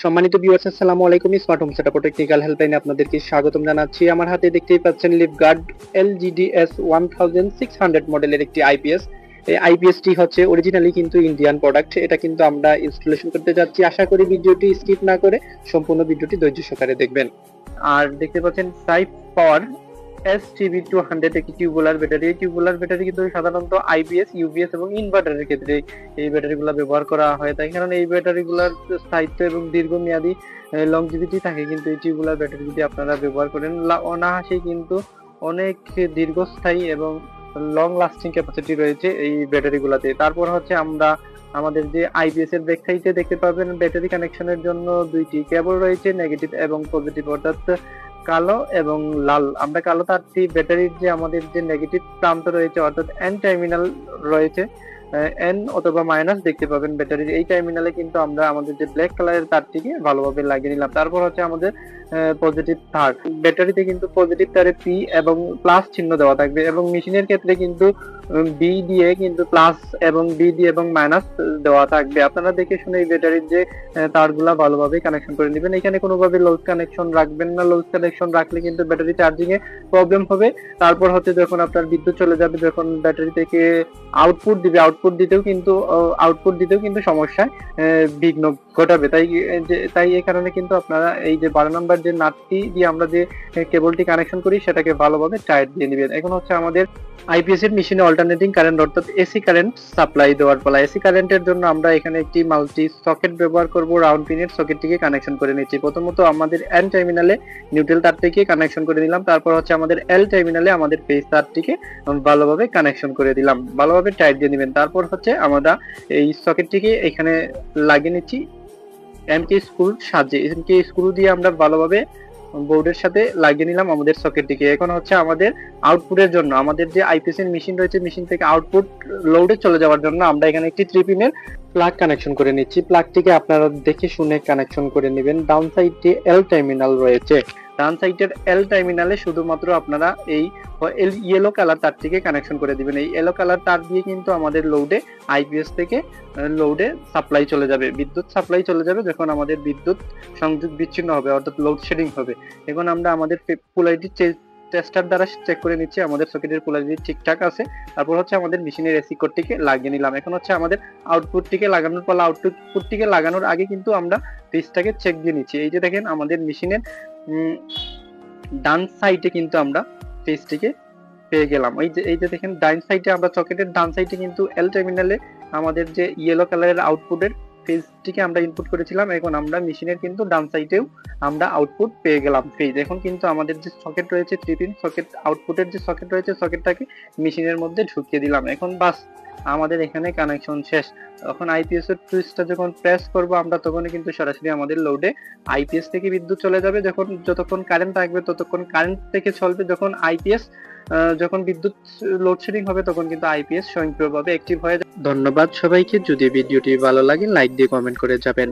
সম্মানিত ভিউয়ার্স, আসসালামু আলাইকুম। স্মার্ট হোম সেটআপ ও টেকনিক্যাল হেল্পলাইনে আপনাদেরকে স্বাগতম জানাচ্ছি। আমার হাতে দেখতেই পাচ্ছেন লিফগার্ড LGDS 1600 মডেলের একটি আইপিএস। এই আইপিএসটি হচ্ছে অরিজিনালি কিন্তু ইন্ডিয়ান প্রোডাক্ট। এটা কিন্তু আমরা ইনস্টলেশন করতে যাচ্ছি। আশা করি ভিডিওটি স্কিপ না করে সম্পূর্ণ ভিডিওটি ধৈর্য সহকারে দেখবেন। আর দেখতে পাচ্ছেন সাইপ পাওয়ার STB200 একটি টিউবুলার ব্যাটারি। এই টিউবুলার ব্যাটারি কিন্তু সাধারণত আইপিএস, ইউপিএস এবং ইনভার্টারের ক্ষেত্রে এই ব্যাটারিগুলো ব্যবহার করা হয় থাকে, কারণ এই ব্যাটারিগুলোর স্থায়িত্ব এবং দীর্ঘমেয়াদী লংজিভিটি থাকে। কিন্তু এই টিউবুলার ব্যাটারি যদি আপনারা ব্যবহার করেন অনায়াসেই কিন্তু অনেক দীর্ঘস্থায়ী এবং লং লাস্টিং ক্যাপাসিটি রয়েছে এই ব্যাটারিগুলোতে। তারপর হচ্ছে আমরা আমাদের যে আইপিএস এর ব্যাক সাইডে দেখতে পাবেন ব্যাটারি কানেকশনের জন্য দুইটি কেবল রয়েছে, নেগেটিভ এবং পজিটিভ, অর্থাৎ কালো এবং লাল। আমরা কালো তারটি ব্যাটারির যে আমাদের যে নেগেটিভ প্রান্ত রয়েছে অর্থাৎ এন টার্মিনাল রয়েছে, এন অথবা মাইনাস দেখতে পাবেন ব্যাটারির এই টার্মিনালে কিন্তু আমরা আমাদের যে ব্ল্যাক কালারের তারটিকে ভালোভাবে লাগিয়ে নিলাম। তারপর হচ্ছে আমাদের পজিটিভ তার, ব্যাটারিতে কিন্তু পজিটিভ তারে পি এবং প্লাস চিহ্ন দেওয়া থাকবে এবং মেশিনের ক্ষেত্রে কিন্তু বি দিয়ে কিন্তু প্লাস এবং বি দিয়ে এবং মাইনাস দেওয়া থাকবে। আপনারা দেখে শুনে এই ব্যাটারির যে তারগুলা ভালোভাবে কানেকশন করে নেবেন। এখানে কোনোভাবে লুজ কানেকশন রাখবেন না, লুজ কানেকশন রাখলে কিন্তু ব্যাটারি চার্জিং এ প্রবলেম হবে। তারপর হচ্ছে যখন আপনার বিদ্যুৎ চলে যাবে, যখন ব্যাটারি থেকে আউটপুট দিবে, আউটপুট দিতেও কিন্তু সমস্যায় বিঘ্ন ঘটাবে। তাই এই কারণে কিন্তু আপনারা এই যে 12 নম্বর যে নাটটি দিয়ে আমরা যে কেবলটি কানেকশন করি সেটাকে ভালোভাবে টাইট দিয়ে নেবেন। এখন হচ্ছে আমাদের আইপিএস এর মেশিনে অল্টারনেটিং কারেন্ট অর্থাৎ এসি কারেন্ট সাপ্লাই দেওয়ার পালা। এসি কারেন্টের জন্য আমরা এখানে একটি মাল্টি সকেট ব্যবহার করব। রাউন্ড পিনের সকেটটিকে কানেকশন করে নিচ্ছি। প্রথমত আমাদের এন টার্মিনালে নিউট্রাল তারটিকে কানেকশন করে দিলাম। তারপর হচ্ছে আমাদের এল টার্মিনালে আমাদের ফেজ তারটিকে ভালোভাবে কানেকশন করে দিলাম। ভালোভাবে টাইট দিয়ে নেবেন। তারপর হচ্ছে আমরা এই সকেটটিকে এখানে লাগিয়ে নিচ্ছি এমকে স্ক্রুর সাহায্যে। এমকে স্ক্রু দিয়ে আমরা ভালোভাবে বোর্ডের সাথে লাগিয়ে নিলাম আমাদের সকেটটিকে। এখন হচ্ছে আমাদের আউটপুটের জন্য আমাদের যে আইপিএস এর মেশিন রয়েছে, মেশিন থেকে আউটপুট লোডে চলে যাওয়ার জন্য আমরা এখানে একটি 3 পিনের প্লাগ কানেকশন করে নিচ্ছি। প্লাগটিকে আপনারা দেখে শুনে কানেকশন করে নেবেন। ডাউন সাইডে এল টার্মিনাল রয়েছে, ডান সাইডের এল টার্মিনালে শুধুমাত্র আপনারা এই ইয়েলো কালার তারটিকে কানেকশন করে দিবেন। এই ইয়েলো কালার তার দিয়ে কিন্তু আমাদের লোডে আইপিএস থেকে লোডে সাপ্লাই চলে যাবে, বিদ্যুৎ সাপ্লাই চলে যাবে যখন আমাদের বিদ্যুৎ সংযোগ বিচ্ছিন্ন হবে অর্থাৎ লোডশেডিং হবে। এখন আমরা আমাদের পোলারিটি টেস্টার দ্বারা চেক করে নিচ্ছি আমাদের সকেটের পোলারিটি ঠিকঠাক আছে। তারপর হচ্ছে আমাদের মেশিনের এসি কোডটিকে লাগিয়ে নিলাম। এখন হচ্ছে আমাদের আউটপুটটিকে লাগানোর পালা। আউটপুটটিকে লাগানোর আগে কিন্তু আমরা পেজটাকে চেক দিয়ে নিচ্ছি। এই যে দেখেন আমাদের মেশিনের ডান সাইডে কিন্তু আমরা পেজটিকে পেয়ে গেলাম। এই যে দেখেন ডান সাইডে আমরা সকেটের ডান সাইডে কিন্তু এল টার্মিনালে আমাদের যে ইয়েলো কালারের আউটপুটের ফেজটিকে আমরা ইনপুট করেছিলাম। এখন আমরা মেশিনের কিন্তু ডান সাইডেও আমরা আউটপুট পেয়ে গেলাম ফেজ। এখন কিন্তু আমাদের যে সকেট রয়েছে 3 পিন সকেট, আউটপুটের যে সকেট রয়েছে সকেটটাকে মেশিনের মধ্যে ঢুকিয়ে দিলাম। এখন বাস আমাদের এখানে কানেকশন শেষ। তখন আইপিএস এর সুইচটা যখন প্রেস করব আমরা তখনই কিন্তু সরাসরি আমাদের লোডে আইপিএস থেকে বিদ্যুৎ চলে যাবে। যতক্ষণ কারেন্ট থাকবে ততক্ষণ কারেন্ট থেকে চলবে। যখন বিদ্যুৎ লোডশেডিং হবে তখন কিন্তু আইপিএস স্বয়ংক্রিয়ভাবে অ্যাক্টিভ হয়ে যাবে। ধন্যবাদ সবাইকে। যদি ভিডিওটি ভালো লাগে লাইক দিয়ে কমেন্ট করে যাবেন।